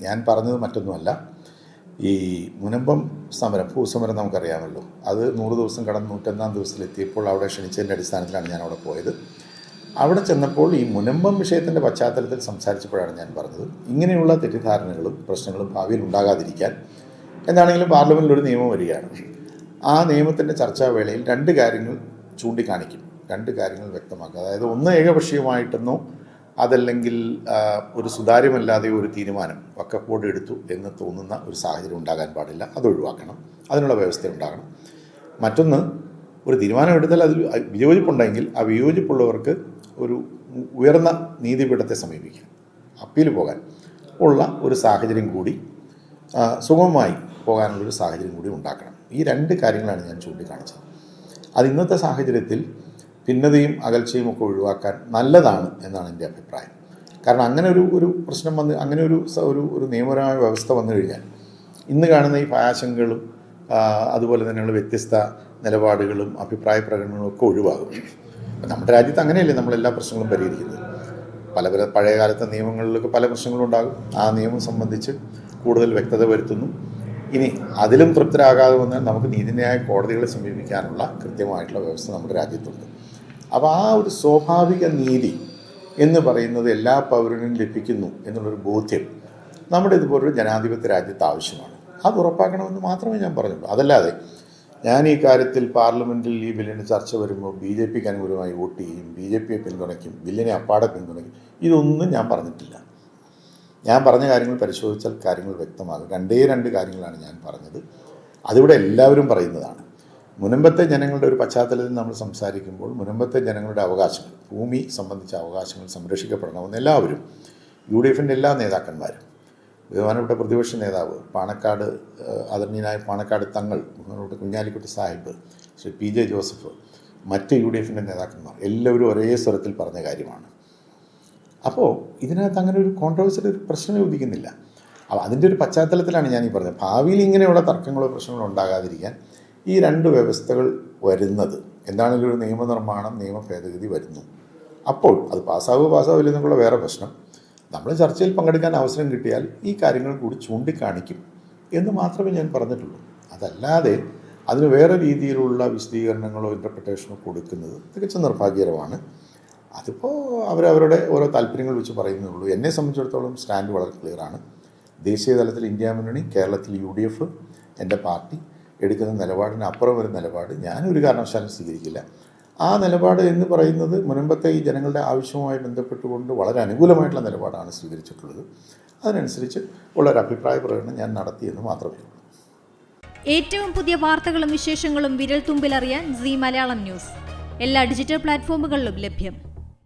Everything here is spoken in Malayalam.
ഞാൻ പറഞ്ഞത് മറ്റൊന്നുമല്ല. ഈ മുനമ്പം സമരം, ഭൂസമരം നമുക്കറിയാമല്ലോ, അത് 100 ദിവസം കടന്ന് 101 ദിവസത്തിലെത്തിയപ്പോൾ അവിടെ ക്ഷണിച്ചതിൻ്റെ അടിസ്ഥാനത്തിലാണ് ഞാൻ അവിടെ പോയത്. അവിടെ ചെന്നപ്പോൾ ഈ മുനമ്പം വിഷയത്തിൻ്റെ പശ്ചാത്തലത്തിൽ സംസാരിച്ചപ്പോഴാണ് ഞാൻ പറഞ്ഞത്, ഇങ്ങനെയുള്ള തെറ്റിദ്ധാരണകളും പ്രശ്നങ്ങളും ഭാവിയിൽ ഉണ്ടാകാതിരിക്കാൻ എന്താണെങ്കിലും പാർലമെൻറ്റിൽ ഒരു നിയമം വരികയാണ്. ആ നിയമത്തിൻ്റെ ചർച്ചാവേളയിൽ 2 കാര്യങ്ങൾ ചൂണ്ടിക്കാണിക്കും, 2 കാര്യങ്ങൾ വ്യക്തമാക്കുക. അതായത് ഒന്ന്, ഏകപക്ഷീയമായിട്ടെന്നോ അതല്ലെങ്കിൽ ഒരു സുതാര്യമല്ലാതെ ഒരു തീരുമാനം വഖഫ് ബോർഡ് എടുത്തു എന്ന് തോന്നുന്ന ഒരു സാഹചര്യം ഉണ്ടാകാൻ പാടില്ല, അത് ഒഴിവാക്കണം, അതിനുള്ള വ്യവസ്ഥ ഉണ്ടാകണം. മറ്റൊന്ന്, ഒരു തീരുമാനം എടുത്താൽ അതിൽ വിയോജിപ്പുണ്ടെങ്കിൽ ആ വിയോജിപ്പുള്ളവർക്ക് ഒരു ഉയർന്ന നീതിപീഠത്തെ സമീപിക്കാൻ, അപ്പീൽ പോകാൻ ഉള്ള ഒരു സാഹചര്യം കൂടി, സുഗമമായി പോകാനുള്ളൊരു സാഹചര്യം കൂടി ഉണ്ടാക്കണം. ഈ 2 കാര്യങ്ങളാണ് ഞാൻ ചൂണ്ടിക്കാണിച്ചത്. അത് ഇന്നത്തെ സാഹചര്യത്തിൽ ഭിന്നതയും അകൽച്ചയും ഒക്കെ ഒഴിവാക്കാൻ നല്ലതാണ് എന്നാണ് എൻ്റെ അഭിപ്രായം. കാരണം അങ്ങനെ ഒരു പ്രശ്നം വന്ന്, അങ്ങനെ ഒരു നിയമപരമായ വ്യവസ്ഥ വന്നു കഴിഞ്ഞാൽ ഇന്ന് കാണുന്ന ഈ ആശങ്കകളും അതുപോലെ തന്നെയുള്ള വ്യത്യസ്ത നിലപാടുകളും അഭിപ്രായ പ്രകടനങ്ങളും ഒക്കെ ഒഴിവാകും. നമ്മുടെ രാജ്യത്ത് അങ്ങനെയല്ലേ നമ്മളെല്ലാ പ്രശ്നങ്ങളും പരിഹരിക്കുന്നത്. പല പഴയകാലത്തെ നിയമങ്ങളിലൊക്കെ പല പ്രശ്നങ്ങളും ഉണ്ടാകും. ആ നിയമം സംബന്ധിച്ച് കൂടുതൽ വ്യക്തത വരുത്തുന്നു. ഇനി അതിലും തൃപ്തരാകാതെ വന്നാൽ നമുക്ക് നീതിന്യായ കോടതികളെ സമീപിക്കാനുള്ള കൃത്യമായിട്ടുള്ള വ്യവസ്ഥ നമ്മുടെ രാജ്യത്തുണ്ട്. അപ്പോൾ ആ ഒരു സ്വാഭാവിക നീതി എന്ന് പറയുന്നത് എല്ലാ പൗരനും ലഭിക്കുന്നു എന്നുള്ളൊരു ബോധ്യം നമ്മുടെ ഇതുപോലൊരു ജനാധിപത്യ രാജ്യത്ത് ആവശ്യമാണ്. അത് ഉറപ്പാക്കണമെന്ന് മാത്രമേ ഞാൻ പറഞ്ഞുള്ളൂ. അതല്ലാതെ ഞാൻ ഈ കാര്യത്തിൽ പാർലമെൻറ്റിൽ ഈ ബില്ലിന് ചർച്ച വരുമ്പോൾ BJPക്ക് അനുകൂലമായി വോട്ട് ചെയ്യും, BJPയെ പിന്തുണയ്ക്കും, ബില്ലിനെ അപ്പാടെ പിന്തുണയ്ക്കും, ഇതൊന്നും ഞാൻ പറഞ്ഞിട്ടില്ല. ഞാൻ പറഞ്ഞ കാര്യങ്ങൾ പരിശോധിച്ചാൽ കാര്യങ്ങൾ വ്യക്തമാകും. 2 കാര്യങ്ങളാണ് ഞാൻ പറഞ്ഞത്. അതിവിടെ എല്ലാവരും പറയുന്നതാണ്. മുനമ്പത്തെ ജനങ്ങളുടെ ഒരു പശ്ചാത്തലത്തിൽ നമ്മൾ സംസാരിക്കുമ്പോൾ മുനമ്പത്തെ ജനങ്ങളുടെ അവകാശങ്ങൾ, ഭൂമി സംബന്ധിച്ച അവകാശങ്ങൾ സംരക്ഷിക്കപ്പെടണമെന്ന് എല്ലാവരും, UDFൻ്റെ എല്ലാ നേതാക്കന്മാരും, ബഹുമാനപ്പെട്ട പ്രതിപക്ഷ നേതാവ് പാണക്കാട്, ആദരണീയനായ പാണക്കാട് തങ്ങൾ, ബഹുമാനപ്പെട്ട കുഞ്ഞാലിക്കുട്ടി സാഹിബ്, ശ്രീ PJ ജോസഫ്, മറ്റ് UDFൻ്റെ നേതാക്കന്മാർ എല്ലാവരും ഒരേ സ്വരത്തിൽ പറഞ്ഞ കാര്യമാണ്. അപ്പോൾ ഇതിനകത്ത് അങ്ങനെ ഒരു കോൺട്രവേഴ്സിയുടെ ഒരു പ്രശ്നമേ ഉദിക്കുന്നില്ല. അപ്പോൾ അതിൻ്റെ ഒരു പശ്ചാത്തലത്തിലാണ് ഞാൻ ഈ പറഞ്ഞത്, ഭാവിയിൽ ഇങ്ങനെയുള്ള തർക്കങ്ങളോ പ്രശ്നങ്ങളോ ഉണ്ടാകാതിരിക്കാൻ ഈ 2 വ്യവസ്ഥകൾ വരുന്നത്. എന്താണെങ്കിലും ഒരു നിയമനിർമ്മാണം, നിയമ ഭേദഗതി വരുന്നു. അപ്പോൾ അത് പാസ്സാവില്ലെന്നുള്ള വേറെ പ്രശ്നം. നമ്മൾ ചർച്ചയിൽ പങ്കെടുക്കാൻ അവസരം കിട്ടിയാൽ ഈ കാര്യങ്ങൾ കൂടി ചൂണ്ടിക്കാണിക്കും എന്ന് മാത്രമേ ഞാൻ പറഞ്ഞിട്ടുള്ളൂ. അതല്ലാതെ അതിന് വേറെ രീതിയിലുള്ള വിശദീകരണങ്ങളോ ഇൻ്റർപ്രിട്ടേഷനോ കൊടുക്കുന്നത് തികച്ചും നിർഭാഗ്യകരമാണ്. അതിപ്പോൾ അവരവരുടെ ഓരോ താല്പര്യങ്ങൾ വെച്ച് പറയുന്നുള്ളൂ. എന്നെ സംബന്ധിച്ചിടത്തോളം സ്റ്റാൻഡ് വളരെ ക്ലിയറാണ്. ദേശീയ തലത്തിൽ ഇന്ത്യ മുന്നണി, കേരളത്തിൽ UDF, എൻ്റെ പാർട്ടി എടുക്കുന്ന നിലപാടിന് അപ്പുറം ഒരു നിലപാട് ഞാനൊരു കാരണവശാലും സ്വീകരിക്കില്ല. ആ നിലപാട് എന്ന് പറയുന്നത് മുൻപത്തെ ഈ ജനങ്ങളുടെ ആവശ്യവുമായി ബന്ധപ്പെട്ടുകൊണ്ട് വളരെ അനുകൂലമായിട്ടുള്ള നിലപാടാണ് സ്വീകരിച്ചിട്ടുള്ളത്. അതിനനുസരിച്ച് ഉള്ളൊരു അഭിപ്രായ പ്രകടനം ഞാൻ നടത്തിയെന്ന് മാത്രമേ ഉള്ളൂ. ഏറ്റവും പുതിയ വാർത്തകളും വിശേഷങ്ങളും വിരൽ തുമ്പിലറിയാൻ Zee മലയാളം ന്യൂസ് എല്ലാ ഡിജിറ്റൽ പ്ലാറ്റ്ഫോമുകളിലും ലഭ്യം.